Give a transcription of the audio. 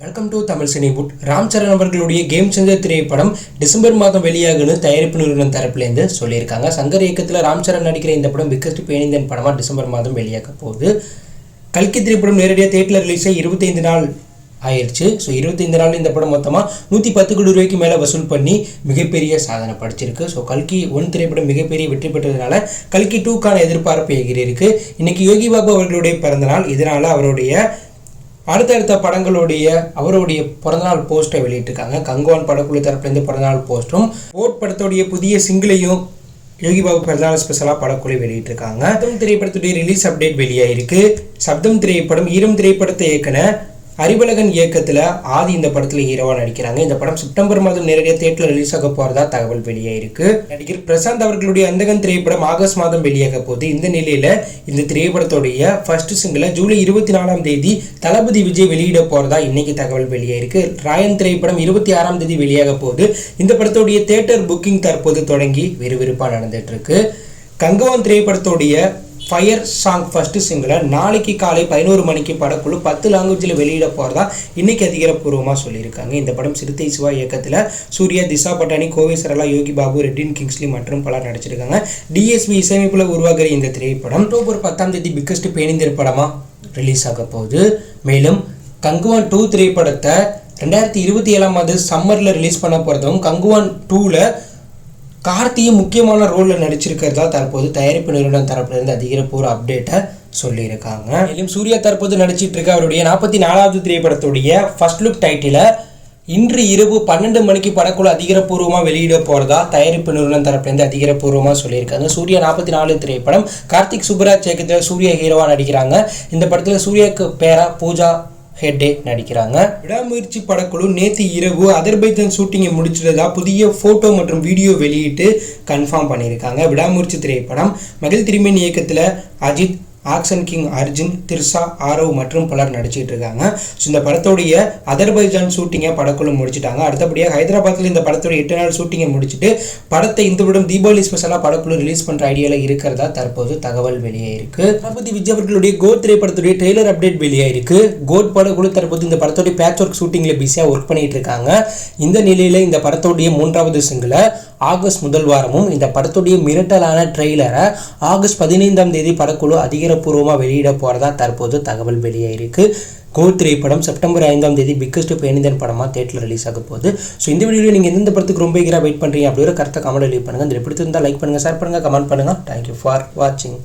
Welcome to Tamil சினிபுட். ராம் சரண் அவர்களுடைய game changer திரைப்படம் டிசம்பர் மாதம் வெளியாகுன்னு தயாரிப்பு நிறுவனம் தரப்புலேருந்து சொல்லியிருக்காங்க. சங்கர் இயக்கத்தில் ராம் சரண் நடிக்கிற இந்த படம் பிக்கஸ்ட் பேன் இந்தியன் படமாக டிசம்பர் மாதம் வெளியாக போகுது. கல்கி திரைப்படம் நேரடியாக தேட்டரில் ரிலீஸ் 25 நாள் ஆயிடுச்சு. 25 நாள் இந்த படம் மொத்தமாக 110 கோடி ரூபாய்க்கு மேலே வசூல் பண்ணி மிகப்பெரிய சாதனை படிச்சிருக்கு. கல்கி 1 திரைப்படம் மிகப்பெரிய வெற்றி பெற்றதுனால கல்கி 2க்கான எதிர்பார்ப்பு எகிரிருக்கு. இன்னைக்கு யோகி பாபு அவர்களுடைய பிறந்தநாள். இதனால் அவருடைய அடுத்தடுத்த படங்களுடைய அவருடைய பிறந்தநாள் போஸ்ட்டை வெளியிட்டிருக்காங்க. கங்குவான் படக்குழு தரப்புலேருந்து பிறந்தநாள் போஸ்ட்டும் ஓட் படத்துடைய புதிய சிங்கிளையும் யோகி பாபு பிறந்தநாள் ஸ்பெஷலாக படக்குழு வெளியிட்டிருக்காங்க. சப்தம் திரைப்படத்துடைய ரிலீஸ் அப்டேட் வெளியாயிருக்கு. சப்தம் திரைப்படம் ஈரம் திரைப்படத்தை இயக்குன அறிவழகன் இயக்கத்தில் ஆதி இந்த படத்தில் ஹீரோவாக நடிக்கிறாங்க. இந்த படம் செப்டம்பர் மாதம் நேரடியாக தேட்டரில் ரிலீஸ் ஆக போகிறதா தகவல் வெளியாயிருக்கு. நடிகர் பிரசாந்த் அவர்களுடைய அந்தகன் திரைப்படம் ஆகஸ்ட் மாதம் வெளியாக போகுது. இந்த நிலையில் இந்த திரைப்படத்துடைய ஃபர்ஸ்ட் சிங்கிளை ஜூலை 24ஆம் தேதி தளபதி விஜய் வெளியிட போகிறதா இன்னைக்கு தகவல் வெளியாயிருக்கு. ராயன் திரைப்படம் 26ஆம் தேதி வெளியாக போகுது. இந்த படத்துடைய தேட்டர் புக்கிங் தற்போது தொடங்கி விறுவிறுப்பாக நடந்துட்டு இருக்கு. கங்குவான் திரைப்படத்துடைய ஃபயர் சாங் ஃபர்ஸ்ட் சிங்கிளை நாளைக்கு காலை 11 மணிக்கு படக்குழு 10 லாங்குவேஜில் வெளியிட போகிறதா இன்னைக்கு அதிகாரப்பூர்வமாக சொல்லியிருக்காங்க. இந்த படம் சிறுத்தை சிவா இயக்கத்தில் சூர்யா, திசா பட்டானி, கோவை சரளா, யோகி பாபு, ரெட்டின் கிங்ஸ்லி மற்றும் பலர் நடிச்சிருக்காங்க. டிஎஸ்பி இசையமைப்பில் உருவாகிற இந்த திரைப்படம் அக்டோபர் 10ஆம் தேதி பிக்கஸ்ட் பேன் இந்தியன் படமாக ரிலீஸ் ஆக போகுது. மேலும் கங்குவான் 2 திரைப்படத்தை 2027ஆம் ஆண்டு சம்மரில் ரிலீஸ் பண்ண போகிறதும் கங்குவான் 2ல் கார்த்தியும் முக்கியமான ரோலில் நடிச்சிருக்கிறதா தற்போது தயாரிப்பு நிறுவனம் தரப்புலேருந்து அதிகாரப்பூர்வ அப்டேட்டை சொல்லியிருக்காங்க. மேலும் சூர்யா தற்போது நடிச்சிட்டு இருக்க அவருடைய 44வது திரைப்படத்துடைய ஃபர்ஸ்ட் லுக் டைட்டிலை இன்று இரவு 12 மணிக்கு படக்குழு அதிகாரப்பூர்வமாக வெளியிட போகிறதா தயாரிப்பு நிறுவனம் தரப்புலேருந்து அதிகாரப்பூர்வமாக சொல்லியிருக்காங்க. சூர்யா 44 திரைப்படம் கார்த்திக் சுப்புராஜ் இயக்கத்தில் சூர்யா ஹீரோவாக நடிக்கிறாங்க. இந்த படத்தில் சூர்யாவுக்கு பேரா பூஜா ஹெட்டே நடிக்கிறாங்க. விடாமுயற்சி படக்குழு நேற்று இரவு அதர்பைஜான் ஷூட்டிங்கை முடிச்சிட்டதா புதிய ஃபோட்டோ மற்றும் வீடியோ வெளியிட்டு கன்ஃபார்ம் பண்ணியிருக்காங்க. விடாமுயற்சி திரைப்படம் மகிழ் திருமேனி இயக்கத்தில் அஜித், ஆக்ஷன் கிங் அர்ஜுன், திர்ஷா, ஆரவ் மற்றும் பலர் நடிச்சிட்டு இருக்காங்க. இந்த படத்துடைய அதர்பைஜான் ஷூட்டிங்கை படக்குழு முடிச்சிட்டாங்க. அடுத்தபடியாக ஹைதராபாத்தில் இந்த படத்துடைய 8 நாள் ஷூட்டிங்கை முடிச்சுட்டு படத்தை இந்த விடம் தீபாவளி ஸ்பெஷலாக படக்குழு ரிலீஸ் பண்ணுற ஐடியாவில் இருக்கிறதா தற்போது தகவல் வெளியாயிருக்கு. தளபதி விஜய் அவர்களுடைய கோட் திரைப்படத்துடைய ட்ரெய்லர் அப்டேட் வெளியாயிருக்கு. கோட் படக்குழு தற்போது இந்த படத்துடைய பேட்ச் ஒர்க் ஷூட்டிங்கில் பிஸியாக ஒர்க் பண்ணிட்டு இருக்காங்க. இந்த நிலையில் இந்த படத்துடைய 3வது சிங்கிளை ஆகஸ்ட் முதல் வாரமும் இந்த படத்துடைய மிரட்டலான ட்ரெய்லரை ஆகஸ்ட் 15ஆம் தேதி படக்குழு அதிகாரப்பூர்வமாக வெளியிட போகிறதா தற்போது தகவல் வெளியாயிருக்கு. கோட் திரைப்படம் செப்டம்பர் 5ஆம் தேதி பிக்கஸ்ட் பேன் இந்தியன் படமாக தேட்டரில் ரிலீஸ் ஆக போகுது. இந்த வீடியோவில் நீங்கள் எந்தெந்த படத்துக்கு ரொம்ப வெயிட் பண்ணுறீங்க அப்படி ஒரு கருத்தை கமெண்ட் லீவ் பண்ணுங்கள். இந்த பிடிச்சிருந்தால் லைக் பண்ணுங்கள், ஷேர் பண்ணுங்கள், கமெண்ட் பண்ணுங்கள். தேங்க்யூ ஃபார் வாட்சிங்.